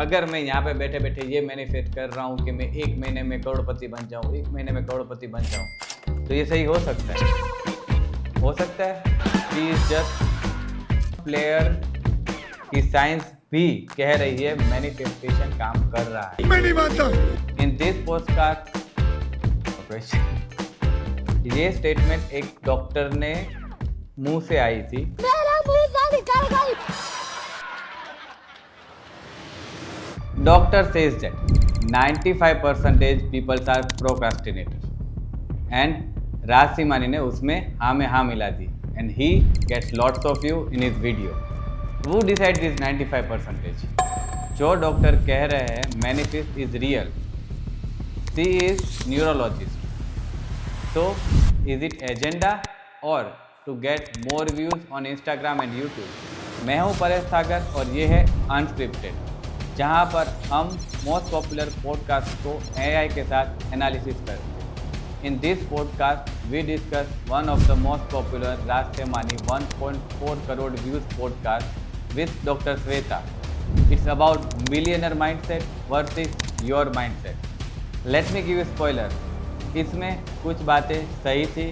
अगर मैं यहाँ पे बैठे बैठे ये मैनिफेस्ट कर रहा हूँ कि मैं 1 महीने में करोड़पति बन जाऊँ, 1 महीने में करोड़पति बन जाऊँ, तो ये सही हो सकता है? हो सकता है? ही इज जस्ट प्लेयर की साइंस भी कह रही है मैनिफेस्टेशन काम कर रहा है। मैं नहीं मानता। इन दिस पोस्टकास्ट ये स्टेटमेंट एक डॉक्टर ने मुंह से आई थी। Doctor says that 95% people are procrastinators and राज सिमानी ने उसमें हाँ में हाँ मिला दी and he gets lots of view in his video. Who decides this 95%? जो डॉक्टर कह रहे हैं manifest is real. She is neurologist. So is it agenda or to get more views on Instagram and YouTube? मैं हूँ परेश सागर और ये है unscripted, जहाँ पर हम मोस्ट पॉपुलर पॉडकास्ट को एआई के साथ एनालिसिस करते हैं। In this podcast we discuss one of the most popular Raj Shamani 1.4 crore views podcast with doctor Shweta. It's about billionaire mindset versus your mindset. Let me give you spoiler, इसमें कुछ बातें सही थी,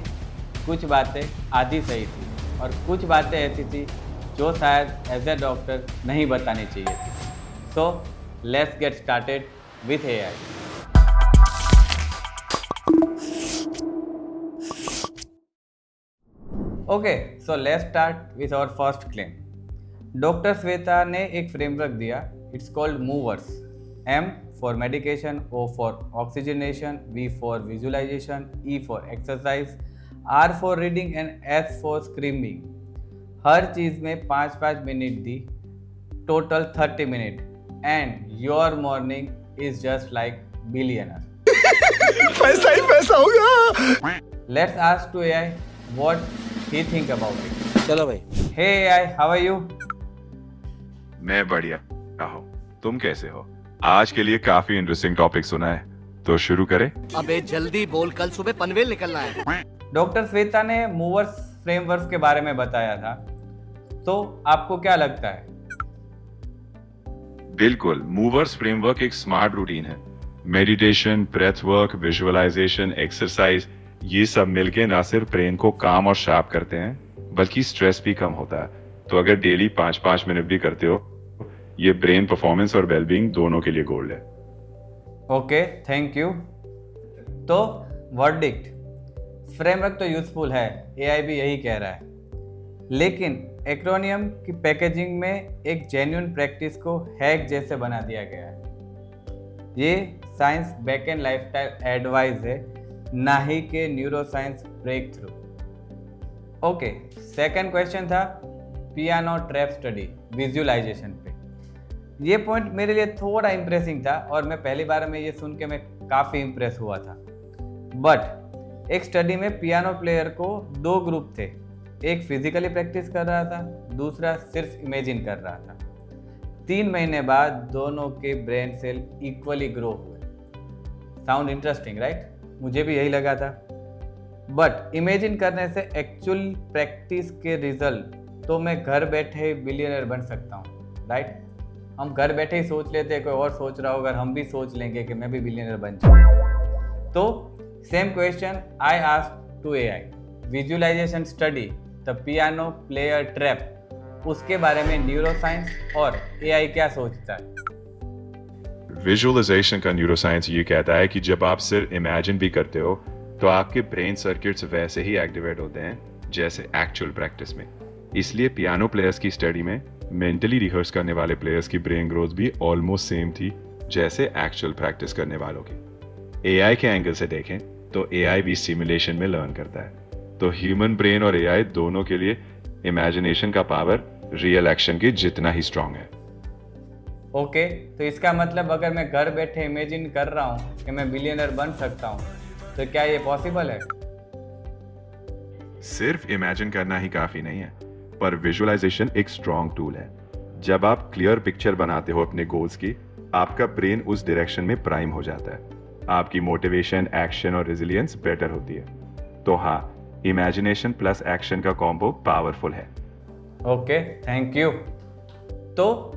कुछ बातें आधी सही थी और कुछ बातें ऐसी थी जो शायद एज ए डॉक्टर नहीं बतानी चाहिए थी। So let's get started with AI. Okay, so let's start with our first claim. Doctor Shweta ने एक फ्रेमवर्क दिया. It's called movers. M for medication, O for oxygenation, V for visualization, E for exercise, R for reading and S for screaming. हर चीज में 5-5 minute the, total 30 minute. And your morning is just like billionaire. पैसा ही पैसा होगा। Let's ask to AI what he think about it. चलो भाई। Hey AI, how are you? मैं बढ़िया हूँ, तुम कैसे हो? आज के लिए काफी इंटरेस्टिंग टॉपिक सुना है, तो शुरू करें? अबे जल्दी बोल, कल सुबह पनवेल निकलना है। डॉक्टर श्वेता ने मूवर्स फ्रेमवर्क के बारे में बताया था, तो आपको क्या लगता है? बिल्कुल, मूवर्स फ्रेमवर्क एक स्मार्ट रूटीन है। Meditation, breath work, visualization, exercise, ये सब मिलके ना सिर्फ ब्रेन को काम और शार्प करते हैं, बल्कि स्ट्रेस भी कम होता है। तो अगर डेली 5-5 मिनट भी करते हो, ये ब्रेन परफॉर्मेंस और वेलबींग दोनों के लिए गोल्ड है। Okay, thank you. तो वर्डिक्ट, फ्रेमवर्क तो यूजफुल है, एआई भी यही कह रहा है, लेकिन एक्रोनियम की पैकेजिंग में एक जेन्युइन प्रैक्टिस को हैक जैसे बना दिया गया है। ये साइंस बैकएंड लाइफस्टाइल एडवाइस है, ना ही के neuroscience breakthrough. Okay, second question था पियानो ट्रैप स्टडी विजुअलाइजेशन पे। ये पॉइंट मेरे लिए थोड़ा इंप्रेसिंग था और मैं पहली बार में ये सुन के मैं काफ़ी इंप्रेस हुआ था। बट एक स्टडी में पियानो प्लेयर को 2 ग्रुप थे, एक फिजिकली प्रैक्टिस कर रहा था, दूसरा सिर्फ इमेजिन कर रहा था। 3 महीने बाद दोनों के ब्रेन सेल इक्वली ग्रो हुए। Sound interesting right? मुझे भी यही लगा था। बट इमेजिन करने से एक्चुअल प्रैक्टिस के रिजल्ट तो मैं घर बैठे ही बिलियनर बन सकता हूँ, राइट? हम घर बैठे ही सोच लेते हैं, कोई और सोच रहा हो, अगर हम भी सोच लेंगे कि मैं भी बिलियनर बन जाऊँ। तो same question I asked to AI, visualization study the piano player trap, उसके बारे में न्यूरोसाइंस और एआई क्या सोचता है? विजुअलाइजेशन का न्यूरोसाइंस ये कहता है कि जब आप सिर्फ इमेजिन भी करते हो, तो आपके ब्रेन सर्किट्स वैसे ही एक्टिवेट होते हैं जैसे एक्चुअल प्रैक्टिस में। इसलिए पियानो प्लेयर्स की स्टडी में मेंटली रिहर्स करने वाले प्लेयर्स की ब्रेन ग्रोथ भी ऑलमोस्ट सेम थी जैसे एक्चुअल प्रैक्टिस करने वालों की। एआई के एंगल से देखें तो एआई भी सिमुलेशन में लर्न करता है, तो ह्यूमन ब्रेन और एआई दोनों के लिए इमेजिनेशन का पावर रियल एक्शन के जितना ही स्ट्रांग है। ओके, तो इसका मतलब अगर मैं घर बैठे इमेजिन कर रहा हूँ कि मैं बिलियनर बन सकता हूँ, तो क्या ये पॉसिबल है? सिर्फ इमेजिन करना ही काफी नहीं है, पर विजुअलाइजेशन एक स्ट्रांग टूल है। जब आप क्लियर पिक्चर बनाते हो अपने गोल्स की, आपका ब्रेन उस डायरेक्शन में प्राइम हो जाता है, आपकी मोटिवेशन, एक्शन और रेजिलियंस बेटर होती है। तो हाँ, इमेजिनेशन प्लस एक्शन का कॉम्बो पावरफुल है। Okay, thank you. तो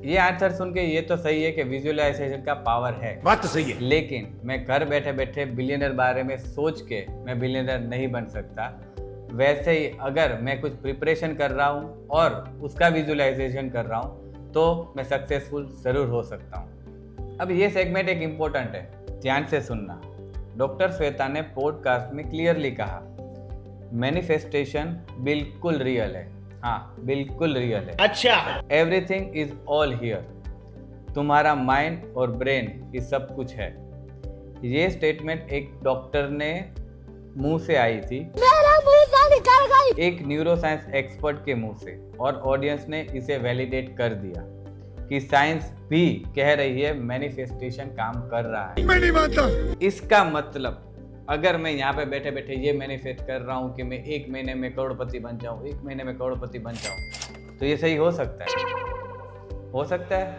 ये आंसर सुन के ये तो सही है कि विजुअलाइजेशन का पावर है, बात तो सही है। लेकिन मैं घर बैठे बैठे बिलियनर बारे में सोच के मैं बिलियनर नहीं बन सकता। वैसे ही अगर मैं कुछ प्रिपरेशन कर रहा हूँ और उसका विजुअलाइजेशन कर रहा हूँ तो मैं सक्सेसफुल ज़रूर हो सकता हूँ। अब ये सेगमेंट एक इम्पोर्टेंट है, ध्यान से सुनना। डॉक्टर श्वेता ने पॉडकास्ट में क्लियरली कहा मैनिफेस्टेशन बिल्कुल रियल है। हाँ, बिल्कुल रियल है। अच्छा, एवरीथिंग इज ऑल हियर। तुम्हारा माइंड और ब्रेन ये सब कुछ है। ये स्टेटमेंट एक डॉक्टर ने मुंह से आई थी, एक न्यूरोसाइंस एक्सपर्ट के मुंह से, और ऑडियंस ने इसे वैलिडेट कर दिया कि साइंस भी कह रही है मैनिफेस्टेशन काम कर रहा है। मैं नहीं मानता। इसका मतलब अगर मैं यहाँ पे बैठे बैठे ये मैनिफेस्ट कर रहा हूँ कि मैं 1 महीने में करोड़पति बन जाऊँ, 1 महीने में करोड़पति बन जाऊँ, तो ये सही हो सकता है? हो सकता है?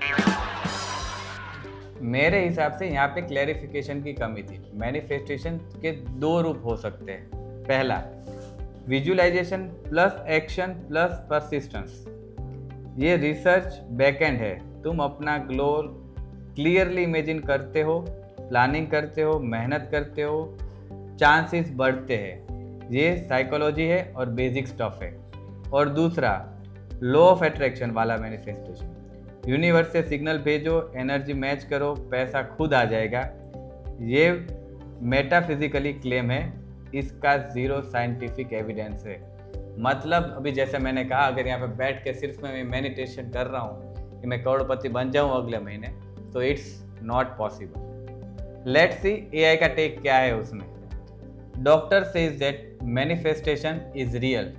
मेरे हिसाब से यहाँ पे क्लैरिफिकेशन की कमी थी। मैनिफेस्टेशन के 2 रूप हो सकते हैं। पहला, visualization plus action plus persistence. ये रिसर्च बैकएंड है। तुम अपना गोल क्लियरली इमेजिन करते हो, प्लानिंग करते हो, मेहनत करते हो, चांसेस बढ़ते हैं। ये साइकोलॉजी है और बेसिक स्टफ है। और दूसरा, लॉ ऑफ अट्रैक्शन वाला मैनिफेस्टेशन। यूनिवर्स से सिग्नल भेजो, एनर्जी मैच करो, पैसा खुद आ जाएगा। ये मेटाफिजिकली क्लेम है, इसका 0 साइंटिफिक एविडेंस है। मतलब अभी जैसे मैंने कहा, अगर यहाँ पे बैठ के सिर्फ मैं मेडिटेशन कर रहा हूँ कि मैं करोड़पति बन जाऊँ अगले महीने, तो it's not possible. Let's see AI का टेक क्या है उसमें। Doctor says that manifestation is real.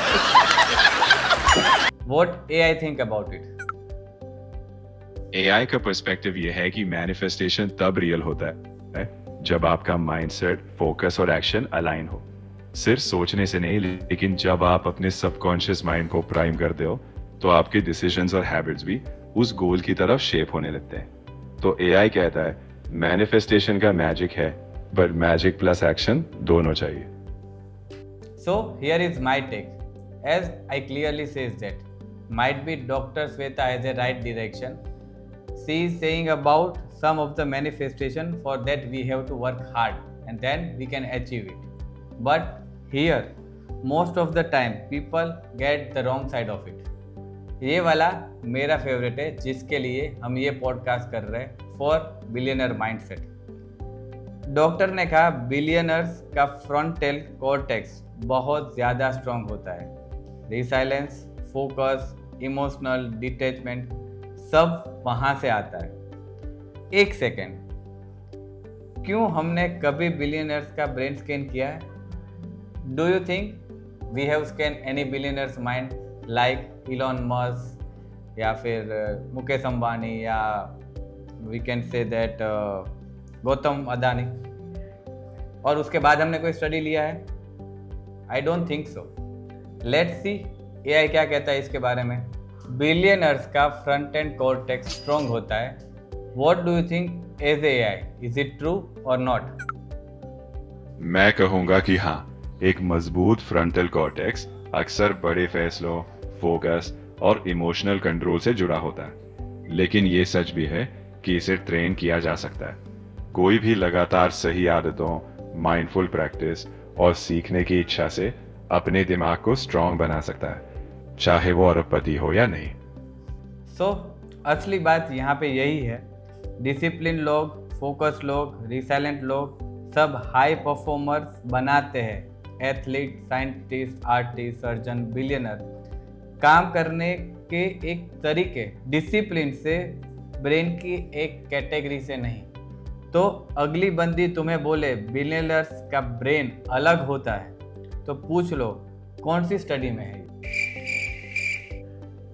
What AI think about it? AI का पर्सपेक्टिव ये है कि मैनिफेस्टेशन तब रियल होता है जब आपका माइंडसेट, फोकस और एक्शन अलाइन हो। सिर्फ सोचने से नहीं, लेकिन जब आप अपने सबकॉन्शियस माइंड को प्राइम करते हो तो आपके डिसीजंस और हैबिट्स भी उस गोल की तरफ शेप होने लगते हैं। तो एआई कहता है मैनिफेस्टेशन का मैजिक है, बट मैजिक प्लस एक्शन दोनों चाहिए। So here is my take. As I clearly says that might be Dr. Shweta has a right direction. She is saying about some of the manifestation, for that we have to work hard and then we can achieve it. But here most of the time people get the wrong side of it. ये वाला मेरा favourite है, जिसके लिए हम ये podcast कर रहे हैं, फॉर बिलियनर माइंडसेट। डॉक्टर ने कहा बिलियनर्स का फ्रंटल कॉर्टेक्स बहुत ज़्यादा स्ट्रांग होता है। रिसाइलेंस, फोकस, इमोशनल डिटैचमेंट सब वहाँ से आता है। एक सेकेंड, क्यों हमने कभी बिलियनर्स का ब्रेन स्कैन किया है? Do you think we have scan any billionaires mind like Elon Musk या फिर मुकेश अंबानी या we can say that Gautam Adani, और उसके बाद हमने कोई स्टडी लिया है? I don't think so. Let's see AI क्या कहता है इसके बारे में। बिलियनर्स का फ्रंट एंड कॉर्टेक्स स्ट्रॉन्ग होता है। What do you think as AI, is it true और नॉट? मैं कहूंगा कि हाँ, एक मजबूत फ्रंटल कॉर्टेक्स अक्सर बड़े फैसलों, फोकस और इमोशनल कंट्रोल से जुड़ा होता है। लेकिन ये सच भी है कि इसे ट्रेन किया जा सकता है। कोई भी लगातार सही आदतों, माइंडफुल प्रैक्टिस और सीखने की इच्छा से अपने दिमाग को स्ट्रांग बना सकता है, चाहे वो अरबपति हो या नहीं। सो असली बात यहाँ पे यही है। डिसिप्लिन लोग, फोकस लोग, रिसाइलेंट लोग सब हाई परफॉर्मर्स बनाते हैं। Athlete, scientist, artist, surgeon, billionaire काम करने के एक तरीके, डिसिप्लिन से, ब्रेन की एक कैटेगरी से नहीं। तो अगली बंदी तुम्हें बोले बिलियनर्स का ब्रेन अलग होता है, तो पूछ लो कौन सी स्टडी में है।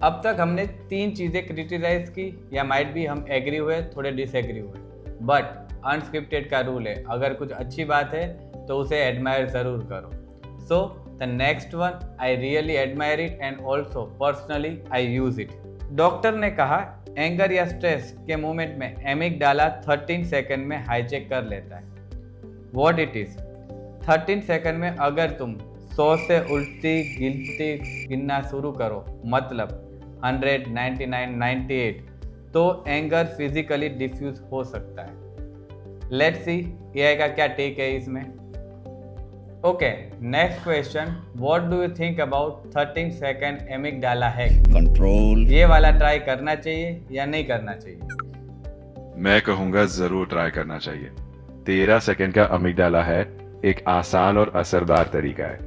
अब तक हमने 3 चीज़ें क्रिटिसाइज की, या माइट भी हम एग्री हुए, थोड़े डिसएग्री हुए, बट अनस्क्रिप्टेड का रूल है, अगर कुछ अच्छी बात है तो उसे एडमायर ज़रूर करो। So the next one, I really admire it and also personally I use it. Doctor ने कहा एंगर या स्ट्रेस के मोमेंट में एमिगडाला 13 सेकंड में हाईजैक कर लेता है। What it is? 13 सेकंड में अगर तुम 100 से उल्टी गिनती गिनना शुरू करो, मतलब 100, 99, 98, तो एंगर फिजिकली डिफ्यूज हो सकता है। लेट्स सी एआई का क्या टेक है इसमें। Okay, next question, what do you think about 13 second amygdala hack? Control. ये वाला ट्राई करना चाहिए या नहीं करना चाहिए? मैं कहूंगा जरूर ट्राई करना चाहिए। 13 सेकंड का अमिगडाला है एक आसान और असरदार तरीका है।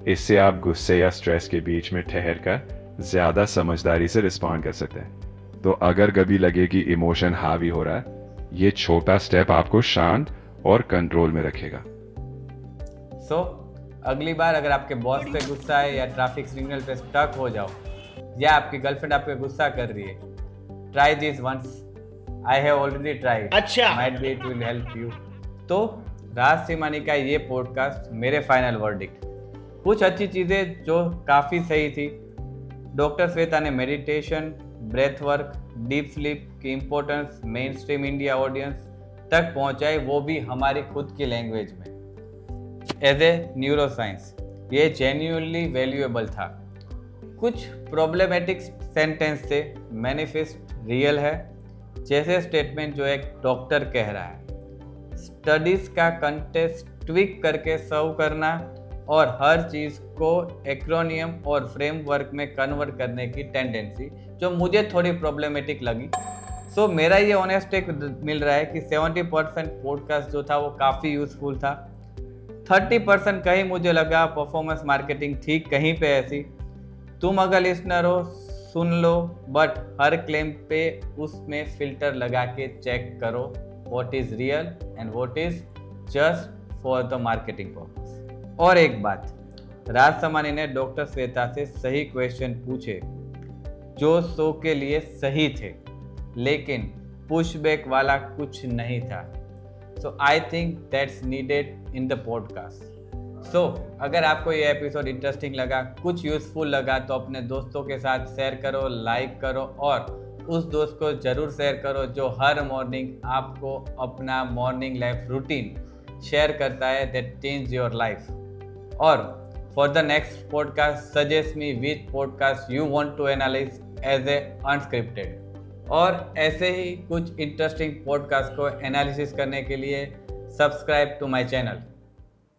इससे आप गुस्से या स्ट्रेस के बीच में ठहर कर ज्यादा समझदारी से रिस्पॉन्ड कर सकते हैं। तो अगर कभी लगे कि इमोशन हावी हो रहा है, ये छोटा स्टेप आपको शांत और कंट्रोल में रखेगा। सो अगली बार अगर आपके बॉस पे गुस्सा है या ट्रैफिक सिग्नल पे स्टक हो जाओ या आपकी गर्लफ्रेंड आप पे गुस्सा कर रही है, try this once. I have already tried, अच्छा। Might be it will help you. तो राज सिमानी का ये पॉडकास्ट मेरे फाइनल वर्डिक्ट। कुछ अच्छी चीज़ें जो काफ़ी सही थी। डॉक्टर श्वेता ने meditation, breath work, deep sleep की importance mainstream India audience तक पहुंचाई, वो भी हमारी खुद की लैंग्वेज में। एज ए न्यूरोसाइंस ये जेन्युइनली वैल्यूएबल था। कुछ प्रॉब्लमेटिक सेंटेंस थे, मैनिफेस्ट रियल है जैसे स्टेटमेंट जो एक डॉक्टर कह रहा है। स्टडीज का कंटेस्ट ट्विक करके सर्व करना और हर चीज़ को एक्रोनियम और फ्रेमवर्क में कन्वर्ट करने की टेंडेंसी जो मुझे थोड़ी प्रॉब्लमेटिक लगी। सो मेरा ये ऑनेस्ट टेक मिल रहा है कि 70% पॉडकास्ट जो था वो काफ़ी यूजफुल था। 30% कहीं मुझे लगा परफॉर्मेंस मार्केटिंग थी कहीं पे ऐसी। तुम अगर लिसनर हो सुन लो, बट हर क्लेम पे उसमें फिल्टर लगा के चेक करो what is real and what is just for the marketing purpose. और एक बात, राज समानी ने डॉक्टर श्वेता से सही क्वेश्चन पूछे जो शो के लिए सही थे, लेकिन पुशबैक वाला कुछ नहीं था। So I think that's needed in the podcast. So अगर आपको ये एपिसोड इंटरेस्टिंग लगा, कुछ यूजफुल लगा, तो अपने दोस्तों के साथ शेयर करो, लाइक करो और उस दोस्त को ज़रूर शेयर करो जो हर मॉर्निंग आपको अपना मॉर्निंग लाइफ रूटीन शेयर करता है दैट चेंज योर लाइफ। और for the next podcast suggest me which podcast you want to analyze as a unscripted. और ऐसे ही कुछ इंटरेस्टिंग पॉडकास्ट को एनालिसिस करने के लिए सब्सक्राइब टू माय चैनल।